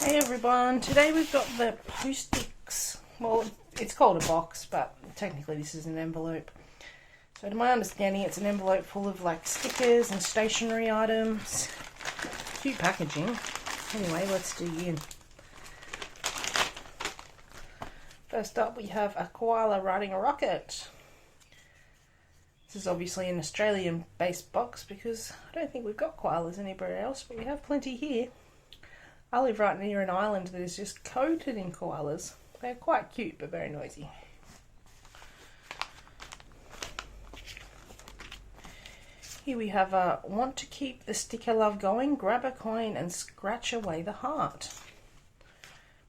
Hey everyone, today we've got the Postix. Well, it's called a box, but technically this is an envelope. So to my understanding, it's an envelope full of like stickers and stationery items. Cute packaging. Anyway, let's dig in. First up, we have a koala riding a rocket. This is obviously an Australian-based box because I don't think we've got koalas anywhere else, but we have plenty here. I live right near an island that is just coated in koalas. They're quite cute but very noisy. Here we have a want to keep the sticker love going, grab a coin and scratch away the heart.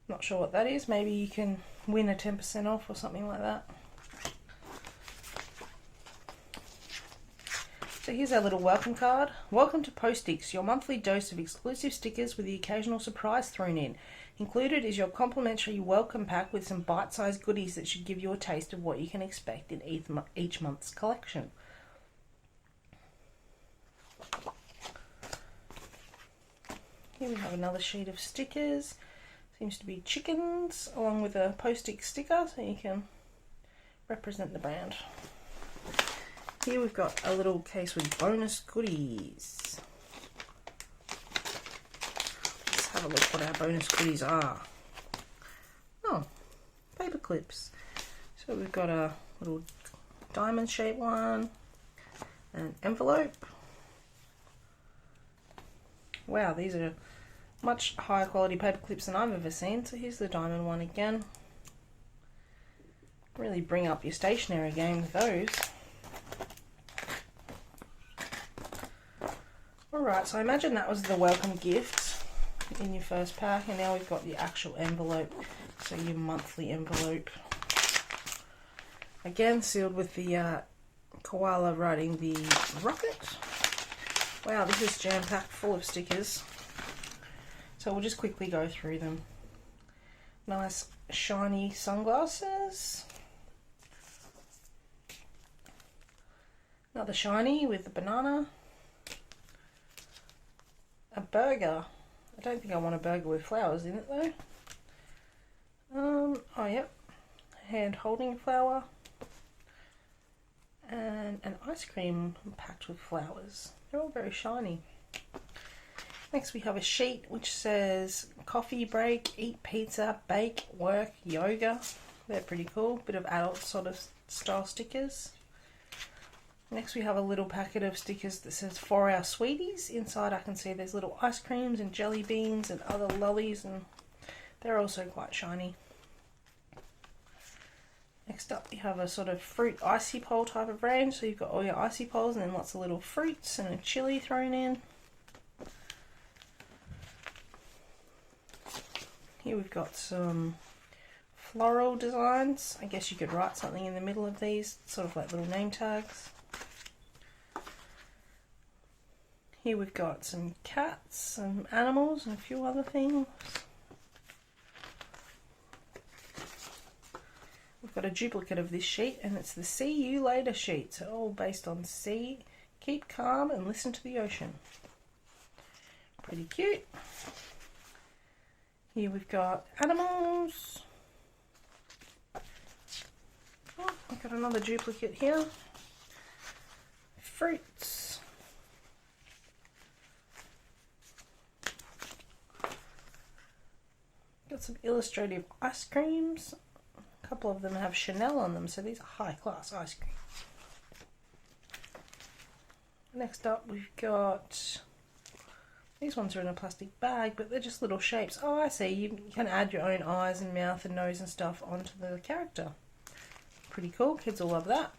Not sure what that is. Maybe you can win a 10% off or something like that. So here's our little welcome card. Welcome to Postix, your monthly dose of exclusive stickers with the occasional surprise thrown in. Included is your complimentary welcome pack with some bite-sized goodies that should give you a taste of what you can expect in each month's collection. Here we have another sheet of stickers. Seems to be chickens along with a Postix sticker so you can represent the brand. Here we've got a little case with bonus goodies. Let's have a look what our bonus goodies are. Oh, paper clips. So we've got a little diamond shaped one, an envelope. Wow, these are much higher quality paper clips than I've ever seen. So here's the diamond one again. Really bring up your stationery game with those. Alright, so I imagine that was the welcome gift in your first pack, and now we've got the actual envelope, so your monthly envelope. Again, sealed with the koala riding the rocket. Wow, this is jam-packed full of stickers. So we'll just quickly go through them. Nice shiny sunglasses. Another shiny with the banana. A burger. I don't think I want a burger with flowers in it though. Oh yep. Hand holding flower. And an ice cream packed with flowers. They're all very shiny. Next we have a sheet which says coffee break, eat pizza, bake, work, yoga. They're pretty cool. Bit of adult sort of style stickers. Next we have a little packet of stickers that says for our sweeties. Inside I can see there's little ice creams and jelly beans and other lollies, and they're also quite shiny. Next up we have a sort of fruit icy pole type of range. So you've got all your icy poles and then lots of little fruits and a chili thrown in. Here we've got some floral designs. I guess you could write something in the middle of these, sort of like little name tags. Here we've got some cats, some animals and a few other things. We've got a duplicate of this sheet and it's the See You Later sheet. So all based on see, keep calm and listen to the ocean. Pretty cute. Here we've got animals. Oh, I've got another duplicate here. Fruits. Got some illustrative ice creams. A couple of them have Chanel on them, so these are high class ice creams. Next up we've got, these ones are in a plastic bag, but they're just little shapes. Oh, I see, you can add your own eyes and mouth and nose and stuff onto the character. Pretty cool, kids will love that.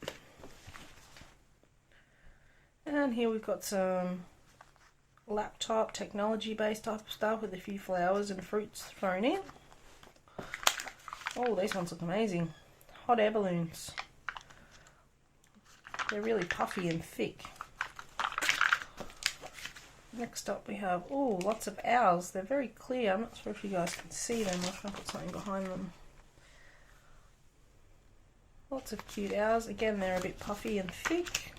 And here we've got some laptop technology based type of stuff with a few flowers and fruits thrown in. Oh, these ones look amazing. Hot air balloons. They're really puffy and thick. Next up we have, oh, lots of owls. They're very clear. I'm not sure if you guys can see them. I'll try and put something behind them. Lots of cute owls. Again, they're a bit puffy and thick.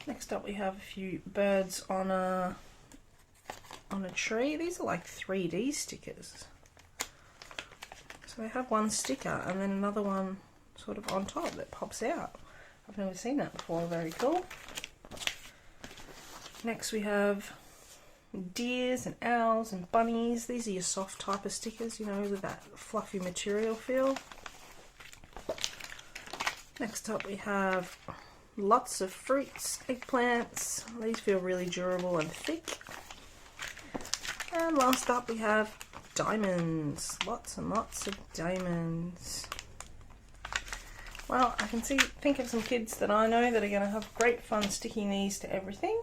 Next up we have a few birds on a on a tree. These are like 3D stickers. So they have one sticker and then another one sort of on top that pops out. I've never seen that before. Very cool. Next we have deers and owls and bunnies. These are your soft type of stickers, you know, with that fluffy material feel. Next up we have lots of fruits, eggplants. These feel really durable and thick. And last up we have diamonds. Lots and lots of diamonds. Well, I can think of some kids that I know that are going to have great fun sticking these to everything.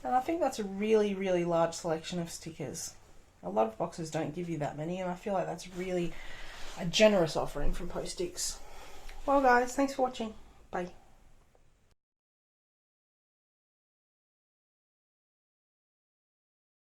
And I think that's a really, really large selection of stickers. A lot of boxes don't give you that many, and I feel like that's really a generous offering from Postix. Well guys, thanks for watching. Bye.